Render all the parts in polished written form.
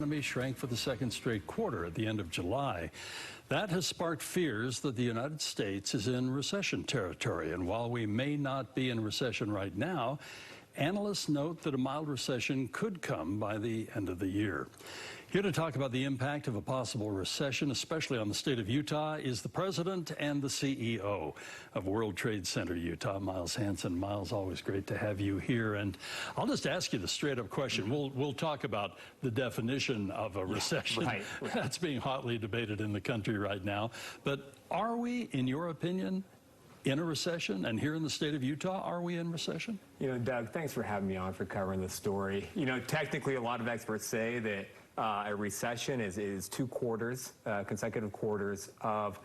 economy shrank for the second straight quarter at the end of July. That has sparked fears that the United States is in recession territory. And while we may not be in recession right now, analysts note that a mild recession could come by the end of the year. Here to talk about the impact of a possible recession, especially on the state of Utah, is the president and the CEO of World Trade Center Utah, Miles Hansen. Miles, always great to have you here. And I'll just ask you the straight-up question. We'll talk about the definition of a recession. Right. That's being hotly debated in the country right now. But are we, in your opinion, in a recession? And here in the state of Utah, are we in recession? You know, Doug, thanks for having me on for covering the story. You know, technically, a lot of experts say that a recession is two quarters, consecutive quarters of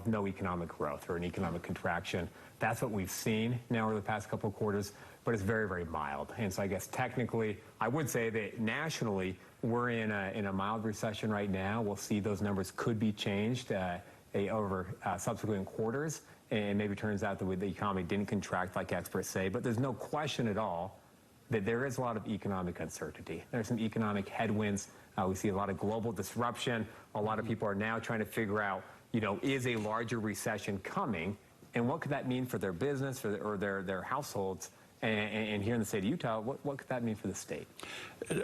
no economic growth or an economic contraction. That's what we've seen now over the past couple of quarters, but it's very, very mild. And so I guess technically, I would say that nationally, we're in a mild recession right now. We'll see those numbers could be changed over subsequent quarters, and maybe it turns out that the economy didn't contract like experts say, but there's no question at all that there is a lot of economic uncertainty. There's some economic headwinds. We see a lot of global disruption. A lot of people are now trying to figure out, you know, is a larger recession coming? And what could that mean for their business or their households? And here in the state of Utah, what could that mean for the state?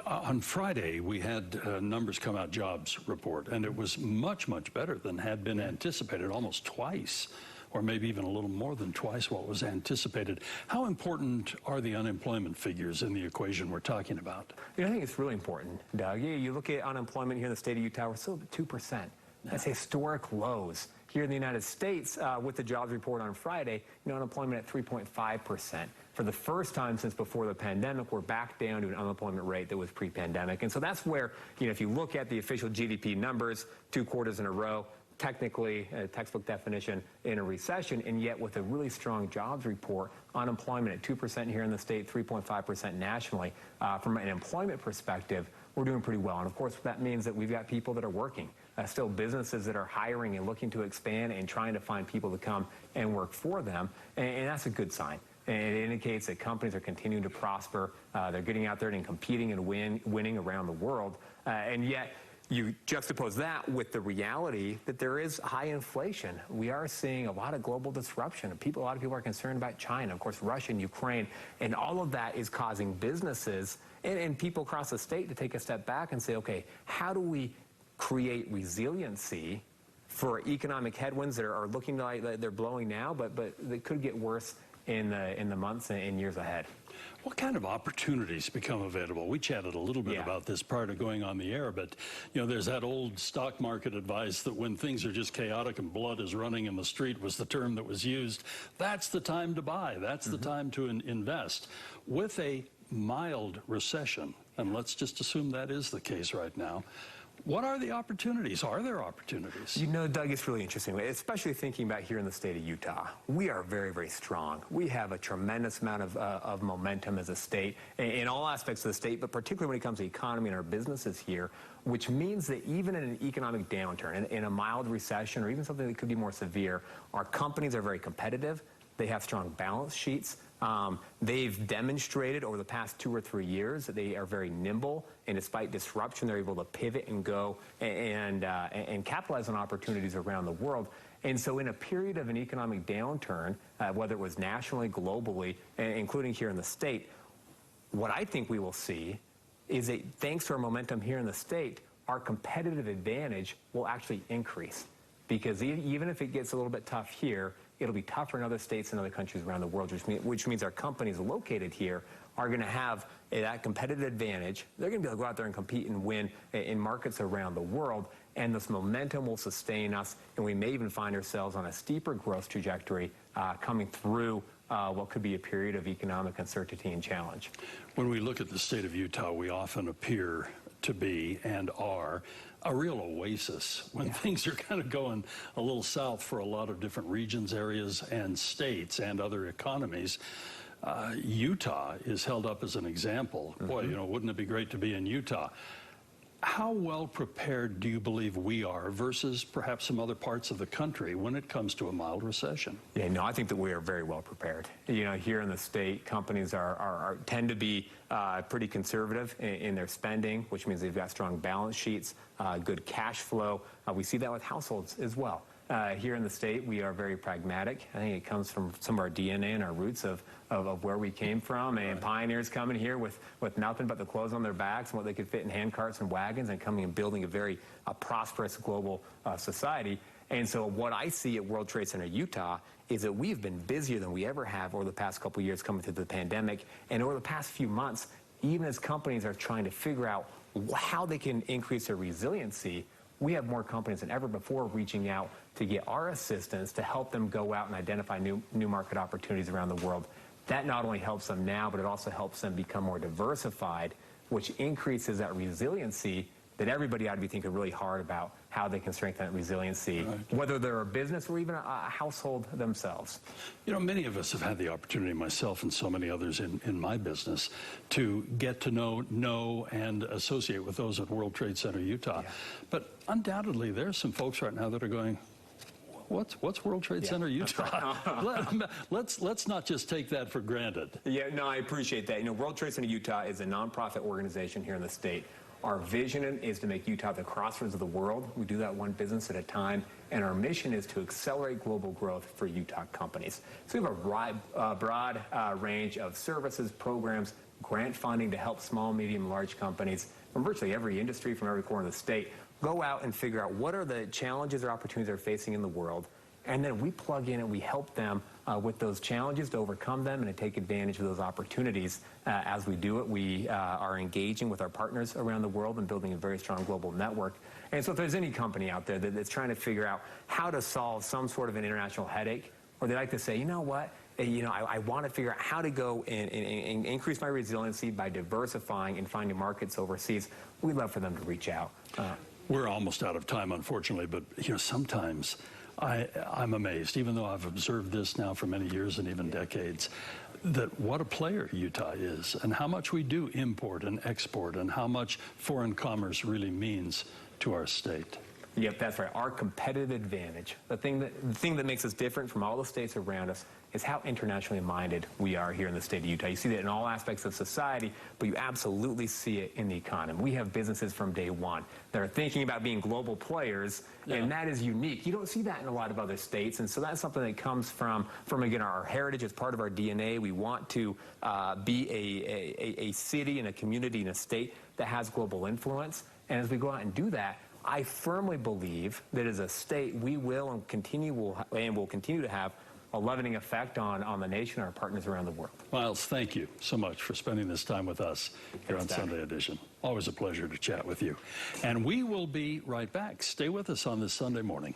On Friday, we had numbers come out, jobs report, and it was much, much better than had been anticipated, almost twice, or maybe even a little more than twice what was anticipated. How important are the unemployment figures in the equation we're talking about? You know, I think it's really important, Doug. You look at unemployment here in the state of Utah, we're still at 2%. That's historic lows. Here in the United States, with the jobs report on Friday, you know, unemployment at 3.5%. For the first time since before the pandemic, we're back down to an unemployment rate that was pre-pandemic. And so that's where, you know, if you look at the official GDP numbers, 2 quarters in a row, technically a textbook definition in a recession, and yet with a really strong jobs report, unemployment at 2% here in the state, 3.5% nationally. From an employment perspective, we're doing pretty well. And of course, that means that we've got people that are working, still businesses that are hiring and looking to expand and trying to find people to come and work for them. And that's a good sign. And it indicates that companies are continuing to prosper. They're getting out there and competing and winning around the world. And yet, you juxtapose that with the reality that there is high inflation. We are seeing a lot of global disruption. A lot of people are concerned about China, of course, Russia and Ukraine, and all of that is causing businesses and people across the state to take a step back and say, okay, how do we create resiliency for economic headwinds that are looking like they're blowing now, but they could get worse in the months and years ahead. What kind of opportunities become available? We chatted a little bit about this prior to going on the air, but you know, there's that old stock market advice that when things are just chaotic and blood is running in the street was the term that was used. That's the time to buy. That's the time to invest. With a mild recession, and let's just assume that is the case right now, what are the opportunities? Are there opportunities? You know, Doug, it's really interesting, especially thinking about here in the state of Utah. We are very, very strong. We have a tremendous amount of momentum as a state in all aspects of the state, but particularly when it comes to the economy and our businesses here, which means that even in an economic downturn, in a mild recession, or even something that could be more severe, our companies are very competitive. They have strong balance sheets. They've demonstrated over the past 2 or 3 years that they are very nimble, and despite disruption, they're able to pivot and go and capitalize on opportunities around the world. And so in a period of an economic downturn, whether it was nationally, globally, including here in the state, what I think we will see is that thanks to our momentum here in the state, our competitive advantage will actually increase. Because even if it gets a little bit tough here, it'll be tougher in other states and other countries around the world, which means our companies located here are going to have that competitive advantage. They're going to be able to go out there and compete and win in markets around the world, and this momentum will sustain us, and we may even find ourselves on a steeper growth trajectory coming through what could be a period of economic uncertainty and challenge. When we look at the state of Utah, we often appear to be and are a real oasis when things are kind of going a little south for a lot of different regions, areas, and states and other economies. Utah is held up as an example. Boy, you know, wouldn't it be great to be in Utah? How well prepared do you believe we are versus perhaps some other parts of the country when it comes to a mild recession? Yeah, no, I think that we are very well prepared. Here in the state, companies tend to be pretty conservative in their spending, which means they've got strong balance sheets, good cash flow. We see that with households as well. Here in the state, we are very pragmatic. I think it comes from some of our DNA and our roots of where we came from, and pioneers coming here with nothing but the clothes on their backs and what they could fit in hand carts and wagons, and coming and building a very prosperous global society. And so what I see at World Trade Center Utah is that we've been busier than we ever have over the past couple of years coming through the pandemic, and over the past few months, even as companies are trying to figure out how they can increase their resiliency, we have more companies than ever before reaching out to get our assistance to help them go out and identify new market opportunities around the world. That not only helps them now, but it also helps them become more diversified, which increases that resiliency that everybody ought to be thinking really hard about how they can strengthen that resiliency, whether they're a business or even a household themselves. Many of us have had the opportunity, myself and so many others in my business, to get to know and associate with those at World Trade Center Utah. Yeah. But undoubtedly, there's some folks right now that are going, What's World Trade Center Utah? Let's not just take that for granted. Yeah, no, I appreciate that. World Trade Center Utah is a nonprofit organization here in the state. Our vision is to make Utah the crossroads of the world. We do that one business at a time, and our mission is to accelerate global growth for Utah companies. So we have a broad range of services, programs, grant funding to help small, medium, large companies from virtually every industry, from every corner of the state, go out and figure out what are the challenges or opportunities they're facing in the world, and then we plug in and we help them with those challenges to overcome them and to take advantage of those opportunities. As we do it, we are engaging with our partners around the world and building a very strong global network. And so if there's any company out there that's trying to figure out how to solve some sort of an international headache, or they like to say, I want to figure out how to go and increase my resiliency by diversifying and finding markets overseas, we'd love for them to reach out. We're almost out of time, unfortunately, but sometimes I'm amazed, even though I've observed this now for many years and even decades, that what a player Utah is and how much we do import and export and how much foreign commerce really means to our state. Yep, that's right. Our competitive advantage, the thing that makes us different from all the states around us, is how internationally minded we are here in the state of Utah. You see that in all aspects of society, but you absolutely see it in the economy. We have businesses from day one that are thinking about being global players, and that is unique. You don't see that in a lot of other states, and so that's something that comes from again, our heritage. It's part of our DNA. We want to be a city and a community and a state that has global influence, and as we go out and do that, I firmly believe that as a state, we will continue to have a leavening effect on the nation, our partners around the world. Miles, thank you so much for spending this time with us here on Sunday Edition. Always a pleasure to chat with you. And we will be right back. Stay with us on this Sunday morning.